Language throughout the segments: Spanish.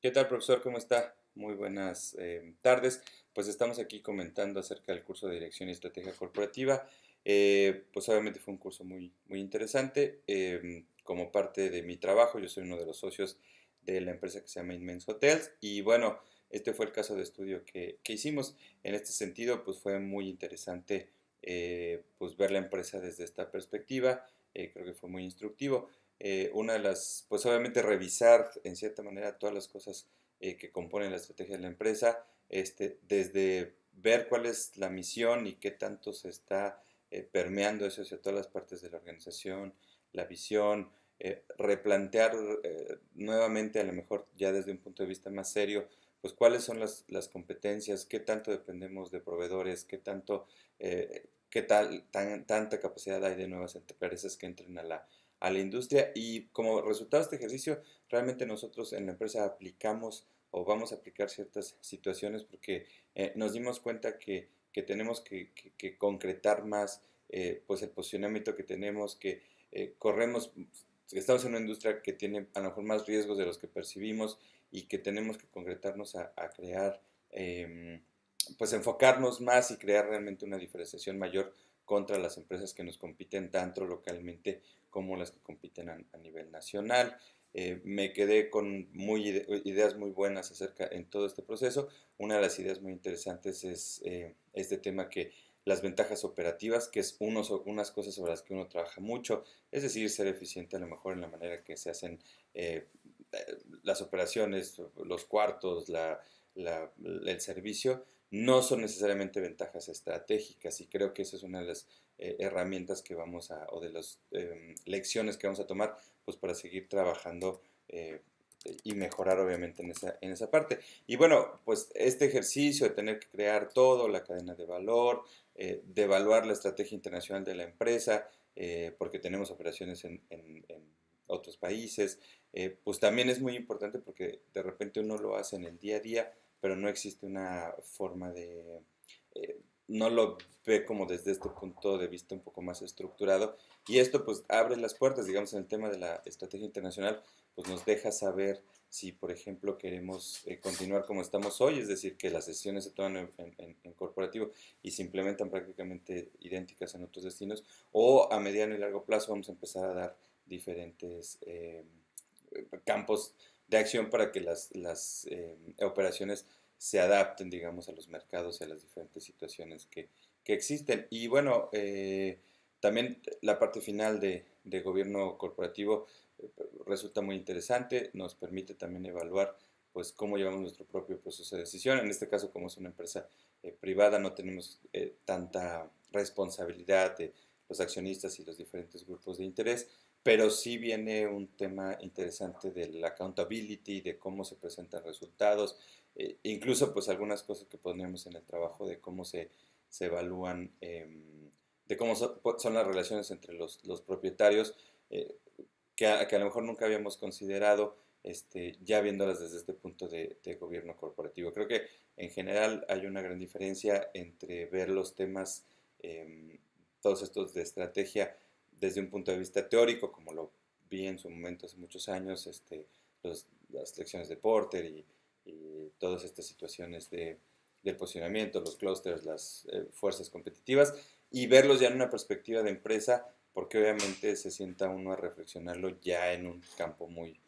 ¿Qué tal, profesor? ¿Cómo está? Muy buenas tardes. Pues estamos aquí comentando acerca del curso de Dirección y Estrategia Corporativa. Pues obviamente fue un curso muy interesante. Como parte de mi trabajo, yo soy uno de los socios de la empresa que se llama Inmense Hotels. Y bueno, este fue el caso de estudio que hicimos. En este sentido, pues fue muy interesante pues ver la empresa desde esta perspectiva. Creo que fue muy instructivo. Una de las, pues obviamente revisar en cierta manera todas las cosas que componen la estrategia de la empresa, desde ver cuál es la misión y qué tanto se está permeando eso hacia todas las partes de la organización, la visión, replantear nuevamente, a lo mejor ya desde un punto de vista más serio, pues cuáles son las competencias, qué tanto dependemos de proveedores, tanta capacidad hay de nuevas empresas que entren a la industria. Y como resultado de este ejercicio, realmente nosotros en la empresa aplicamos o vamos a aplicar ciertas situaciones porque nos dimos cuenta que tenemos que concretar más pues el posicionamiento que tenemos, que corremos, estamos en una industria que tiene a lo mejor más riesgos de los que percibimos y que tenemos que concretarnos a crear, pues enfocarnos más y crear realmente una diferenciación mayor contra las empresas que nos compiten tanto localmente como las que compiten a nivel nacional. Me quedé con ideas muy buenas acerca en todo este proceso. Una de las ideas muy interesantes es este tema que las ventajas operativas, que es unas cosas sobre las que uno trabaja mucho, es decir, ser eficiente a lo mejor en la manera que se hacen eh, las operaciones, los cuartos, el servicio, no son necesariamente ventajas estratégicas y creo que esa es una de las herramientas que vamos a, o de las lecciones que vamos a tomar, pues para seguir trabajando y mejorar obviamente en esa parte. Y bueno, pues este ejercicio de tener que crear todo, la cadena de valor, de evaluar la estrategia internacional de la empresa, porque tenemos operaciones en otros países, pues también es muy importante porque de repente uno lo hace en el día a día, pero no existe una forma de, no lo ve como desde este punto de vista un poco más estructurado y esto pues abre las puertas, digamos, en el tema de la estrategia internacional, pues nos deja saber si, por ejemplo, queremos continuar como estamos hoy, es decir, que las decisiones se toman en corporativo y se implementan prácticamente idénticas en otros destinos, o a mediano y largo plazo vamos a empezar a dar diferentes campos de acción para que las operaciones se adapten, digamos, a los mercados y a las diferentes situaciones que existen. Y bueno, también la parte final de gobierno corporativo resulta muy interesante, nos permite también evaluar pues cómo llevamos nuestro propio proceso de decisión. En este caso, como es una empresa privada, no tenemos tanta responsabilidad de los accionistas y los diferentes grupos de interés, pero sí viene un tema interesante del accountability, de cómo se presentan resultados, incluso pues algunas cosas que poníamos en el trabajo de cómo se evalúan, de cómo son las relaciones entre los propietarios, eh, que a lo mejor nunca habíamos considerado, ya viéndolas desde este punto de gobierno corporativo. Creo que en general hay una gran diferencia entre ver los temas, eh, todos estos de estrategia, desde un punto de vista teórico, como lo vi en su momento hace muchos años, las lecciones de Porter y todas estas situaciones del posicionamiento, los clusters, las fuerzas competitivas, y verlos ya en una perspectiva de empresa, porque obviamente se sienta uno a reflexionarlo ya en un campo muy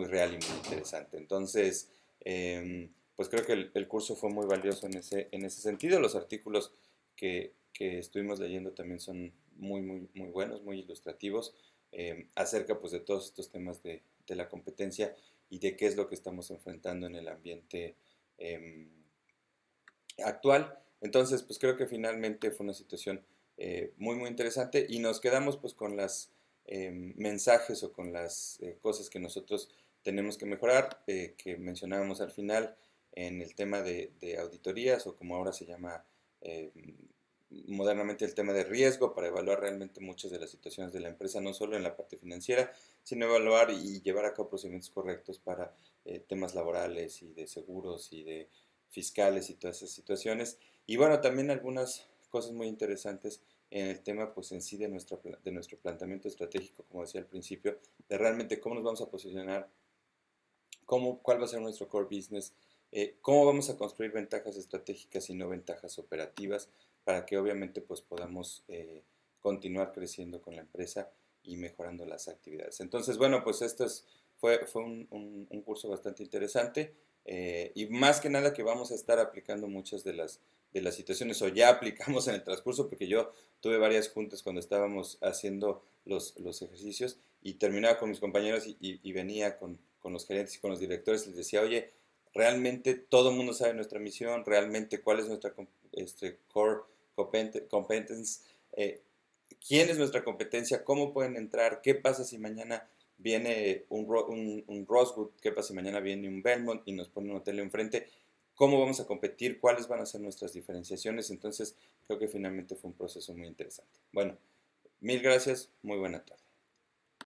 real y muy interesante. Entonces, pues creo que el curso fue muy valioso en ese sentido. Los artículos que estuvimos leyendo también son muy buenos, muy ilustrativos, acerca pues de todos estos temas de la competencia y de qué es lo que estamos enfrentando en el ambiente eh, actual. Entonces, pues creo que finalmente fue una situación muy interesante y nos quedamos pues con las mensajes o con las cosas que nosotros tenemos que mejorar, que mencionábamos al final en el tema de auditorías o como ahora se llama eh, modernamente el tema de riesgo para evaluar realmente muchas de las situaciones de la empresa, no solo en la parte financiera, sino evaluar y llevar a cabo procedimientos correctos para temas laborales y de seguros y de fiscales y todas esas situaciones. Y bueno, también algunas cosas muy interesantes en el tema pues en sí de nuestro planteamiento estratégico, como decía al principio, de realmente cómo nos vamos a posicionar cuál va a ser nuestro core business, cómo vamos a construir ventajas estratégicas y no ventajas operativas para que obviamente pues podamos continuar creciendo con la empresa y mejorando las actividades. Entonces, bueno, pues fue un curso bastante interesante y más que nada que vamos a estar aplicando muchas de las situaciones o ya aplicamos en el transcurso porque yo tuve varias juntas cuando estábamos haciendo los ejercicios y terminaba con mis compañeros y venía con los gerentes y con los directores y les decía, oye, realmente todo el mundo sabe nuestra misión, realmente cuál es nuestra core competence, quién es nuestra competencia, cómo pueden entrar, qué pasa si mañana viene un Rosewood, qué pasa si mañana viene un Belmont y nos pone un hotel enfrente, cómo vamos a competir, cuáles van a ser nuestras diferenciaciones. Entonces creo que finalmente fue un proceso muy interesante. Bueno, mil gracias, muy buena tarde.